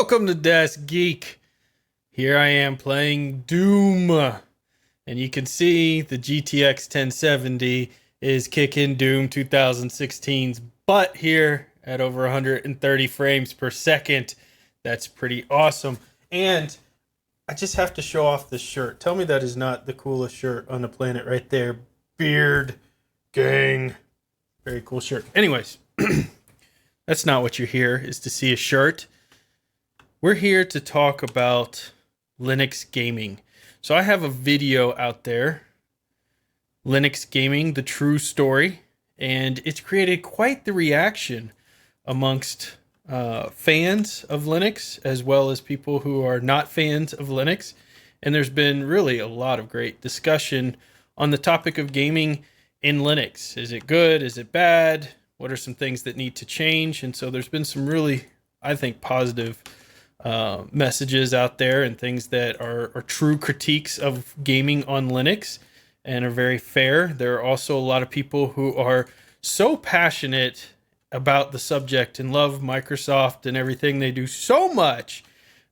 Welcome to Desk Geek. Here I am playing Doom. And you can see the GTX 1070 is kicking Doom 2016's butt here at over 130 frames per second. That's pretty awesome. And I just have to show off this shirt. Tell me that is not the coolest shirt on the planet right there. Beard gang. Very cool shirt. Anyways, that's not what you're here, is to see a shirt. We're here to talk about Linux gaming. So I have a video out there, Linux Gaming, the true story, and it's created quite the reaction amongst fans of Linux, as well as people who are not fans of Linux. And there's been really a lot of great discussion on the topic of gaming in Linux. Is it good? Is it bad? What are some things that need to change? And so there's been some really, I think, positive messages out there and things that are true critiques of gaming on Linux and are very fair. There are also a lot of people who are so passionate about the subject and love Microsoft and everything they do so much.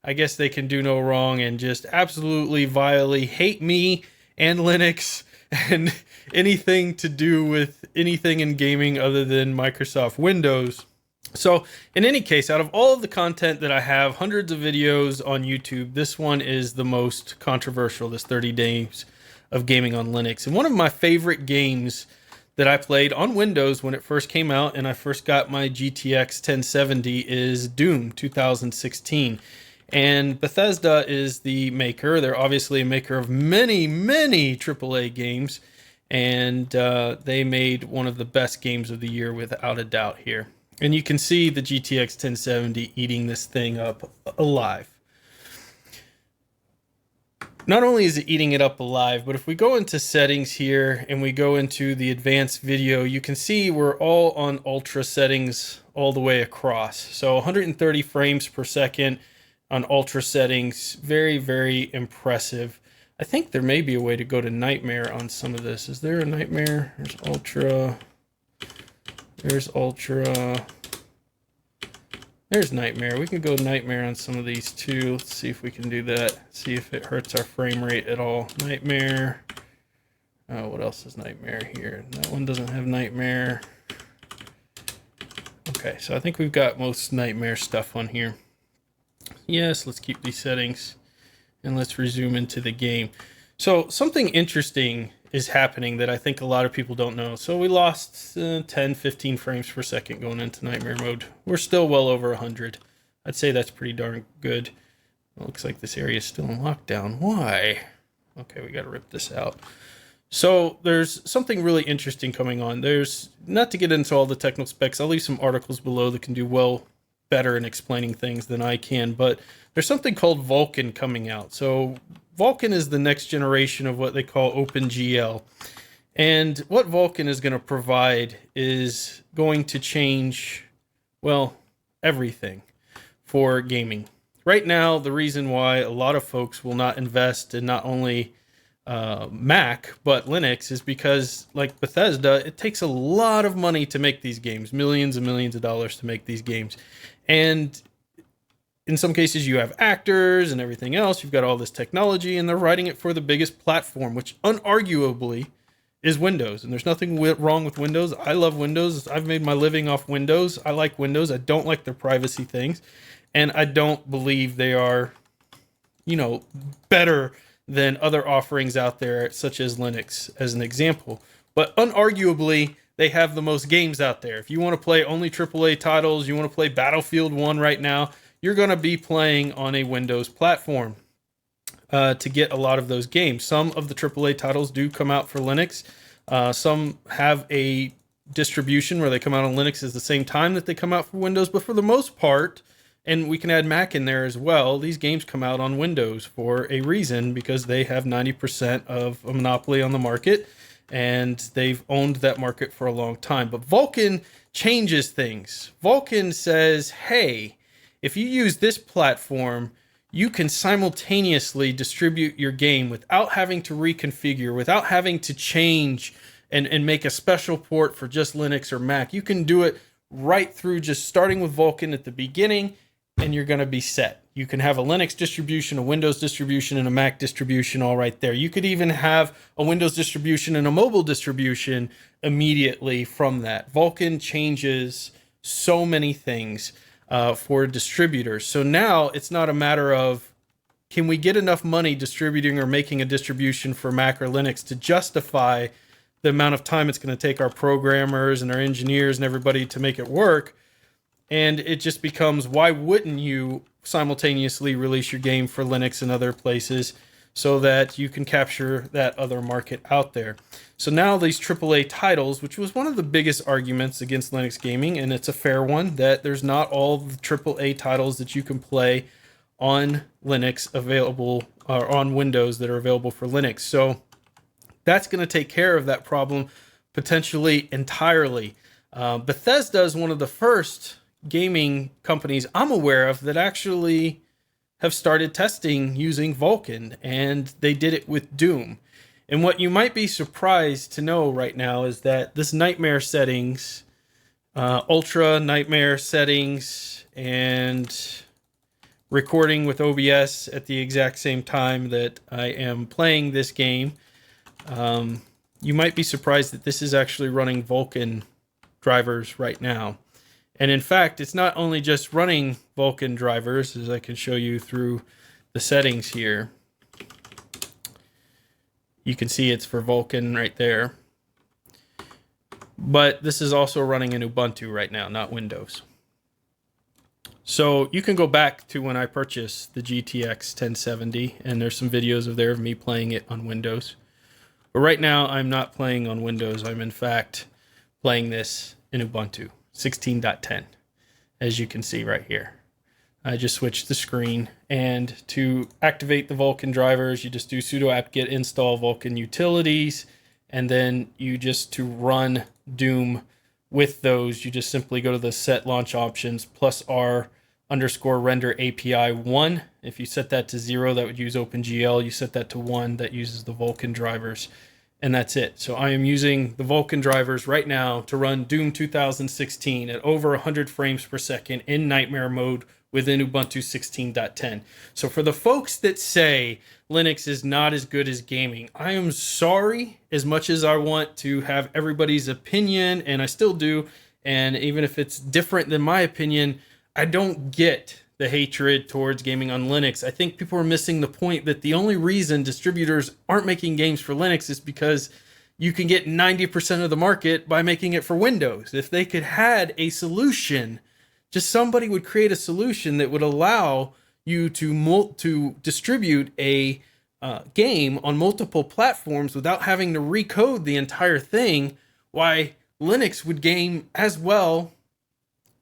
I guess they can do no wrong and just absolutely vilely hate me and Linux and anything to do with anything in gaming other than Microsoft Windows. So in any case, out of all of the content that I have, hundreds of videos on YouTube, this one is the most controversial, this 30 days of gaming on Linux. And one of my favorite games that I played on Windows when it first came out and I first got my GTX 1070 is Doom 2016. And Bethesda is the maker. They're obviously a maker of many, many AAA games. And they made one of the best games of the year without a doubt here. And you can see the GTX 1070 eating this thing up alive. Not only is it eating it up alive, but if we go into settings here and we go into the advanced video, you can see we're all on ultra settings all the way across. So 130 frames per second on ultra settings. Very, very impressive. I think there may be a way to go to nightmare on some of this. Is there a nightmare? There's ultra. There's ultra. There's nightmare. We can go nightmare on some of these too. Let's see if we can do that. See if it hurts our frame rate at all. Nightmare. What else is nightmare here? That one doesn't have nightmare. Okay, so I think we've got most nightmare stuff on here. Yes, let's keep these settings and let's resume into the game. So something interesting is happening that I think a lot of people don't know. So we lost 10, 15 frames per second going into nightmare mode. We're still well over 100. I'd say that's pretty darn good. It looks like this area is still in lockdown. Why? Okay, we got to rip this out. So there's something really interesting coming on. There's, not to get into all the technical specs, I'll leave some articles below that can do better in explaining things than I can, but there's something called Vulkan coming out. So Vulkan is the next generation of what they call OpenGL. And what Vulkan is going to provide is going to change, well, everything for gaming. Right now, the reason why a lot of folks will not invest in not only Mac, but Linux is because, like Bethesda, it takes a lot of money to make these games, millions and millions of dollars to make these games. And in some cases, you have actors and everything else. You've got all this technology, and they're writing it for the biggest platform, which unarguably is Windows. And there's nothing wrong with Windows. I love Windows. I've made my living off Windows. I like Windows. I don't like their privacy things. And I don't believe they are, better than other offerings out there, such as Linux, as an example. But unarguably, they have the most games out there. If you want to play only AAA titles, you want to play Battlefield 1 right now, you're going to be playing on a Windows platform to get a lot of those games. Some of the AAA titles do come out for Linux. Some have a distribution where they come out on Linux at the same time that they come out for Windows. But for the most part, and we can add Mac in there as well, these games come out on Windows for a reason, because they have 90% of a monopoly on the market, and they've owned that market for a long time. But Vulkan changes things. Vulkan says, hey, if you use this platform, you can simultaneously distribute your game without having to reconfigure, without having to change and make a special port for just Linux or Mac. You can do it right through just starting with Vulkan at the beginning, and you're going to be set. You can have a Linux distribution, a Windows distribution, and a Mac distribution all right there. You could even have a Windows distribution and a mobile distribution immediately from that. Vulkan changes so many things for distributors. So now it's not a matter of, can we get enough money distributing or making a distribution for Mac or Linux to justify the amount of time it's going to take our programmers and our engineers and everybody to make it work? And it just becomes, why wouldn't you simultaneously release your game for Linux and other places so that you can capture that other market out there? So now these AAA titles, which was one of the biggest arguments against Linux gaming, and it's a fair one, that there's not all the AAA titles that you can play on Linux available, or on Windows that are available for Linux. So that's going to take care of that problem potentially entirely. Bethesda is one of the first gaming companies I'm aware of that actually have started testing using Vulkan, and they did it with Doom. And what you might be surprised to know right now is that this nightmare settings, ultra nightmare settings, and recording with OBS at the exact same time that I am playing this game, you might be surprised that this is actually running Vulkan drivers right now. And in fact, it's not only just running Vulkan drivers, as I can show you through the settings here. You can see it's for Vulkan right there. But this is also running in Ubuntu right now, not Windows. So you can go back to when I purchased the GTX 1070, and there's some videos of there of me playing it on Windows. But right now, I'm not playing on Windows. I'm in fact playing this in Ubuntu 16.10, as you can see right here. I just switched the screen, and to activate the Vulkan drivers, you just do sudo apt-get install vulkan-utils, and then you just, to run Doom with those, you just simply go to the set launch options +R _ render API 1. If you set that to 0, that would use OpenGL. You set that to 1, that uses the Vulkan drivers. And that's it. So I am using the Vulkan drivers right now to run Doom 2016 at over 100 frames per second in nightmare mode within Ubuntu 16.10. So for the folks that say Linux is not as good as gaming, I am sorry. As much as I want to have everybody's opinion, and I still do, and even if it's different than my opinion, I don't get the hatred towards gaming on Linux. I think people are missing the point that the only reason distributors aren't making games for Linux is because you can get 90% of the market by making it for Windows. If they could had a solution, just somebody would create a solution that would allow you to distribute a game on multiple platforms without having to recode the entire thing, why Linux would game as well.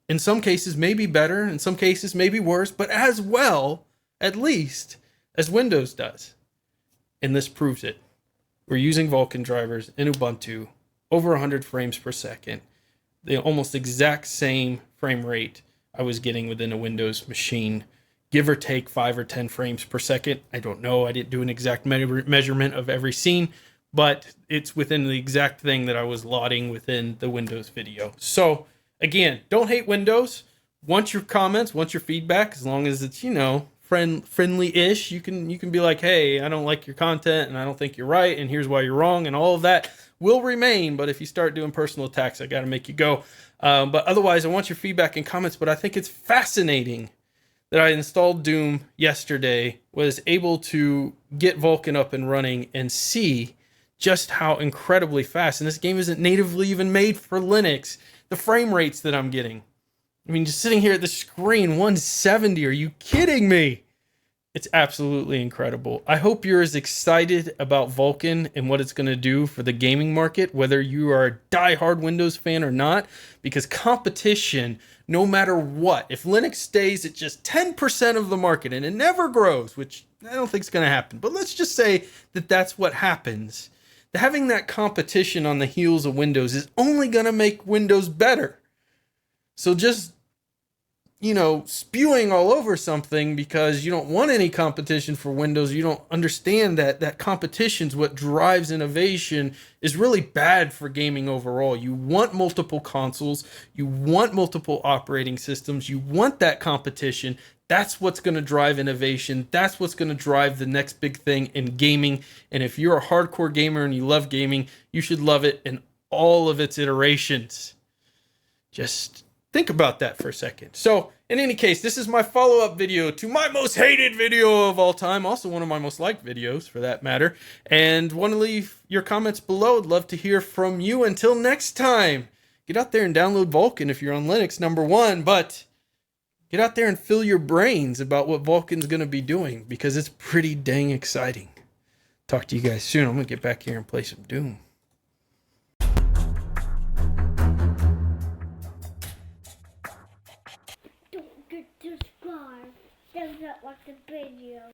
In some cases, maybe better. In some cases, maybe worse. But as well, at least, as Windows does. And this proves it. We're using Vulkan drivers in Ubuntu. Over 100 frames per second. The almost exact same frame rate I was getting within a Windows machine. Give or take 5 or 10 frames per second. I don't know. I didn't do an exact measurement of every scene. But it's within the exact thing that I was lauding within the Windows video. So, again, don't hate Windows. Want your comments, want your feedback, as long as it's, you know, friendly-ish. You can be like, hey, I don't like your content, and I don't think you're right, and here's why you're wrong, and all of that will remain. But if you start doing personal attacks, I got to make you go. But otherwise, I want your feedback and comments. But I think it's fascinating that I installed Doom yesterday, was able to get Vulkan up and running, and see just how incredibly fast. And this game isn't natively even made for Linux. The frame rates that I'm getting. I mean, just sitting here at the screen, 170. Are you kidding me? It's absolutely incredible. I hope you're as excited about Vulkan and what it's going to do for the gaming market, whether you are a diehard Windows fan or not, because competition, no matter what, if Linux stays at just 10% of the market and it never grows, which I don't think is going to happen, but let's just say that that's what happens. Having that competition on the heels of Windows is only going to make Windows better. So just, you know, spewing all over something because you don't want any competition for Windows. You don't understand that competition's what drives innovation is really bad for gaming overall. You want multiple consoles, you want multiple operating systems, you want that competition. That's what's going to drive innovation. That's what's going to drive the next big thing in gaming. And if you're a hardcore gamer and you love gaming, you should love it in all of its iterations. Just think about that for a second. So, in any case, this is my follow-up video to my most hated video of all time. Also one of my most liked videos, for that matter. And want to leave your comments below. I'd love to hear from you. Until next time, get out there and download Vulkan if you're on Linux, #1. But get out there and fill your brains about what Vulkan's going to be doing, because it's pretty dang exciting. Talk to you guys soon. I'm going to get back here and play some Doom. Don't get subscribed. Does not like the video.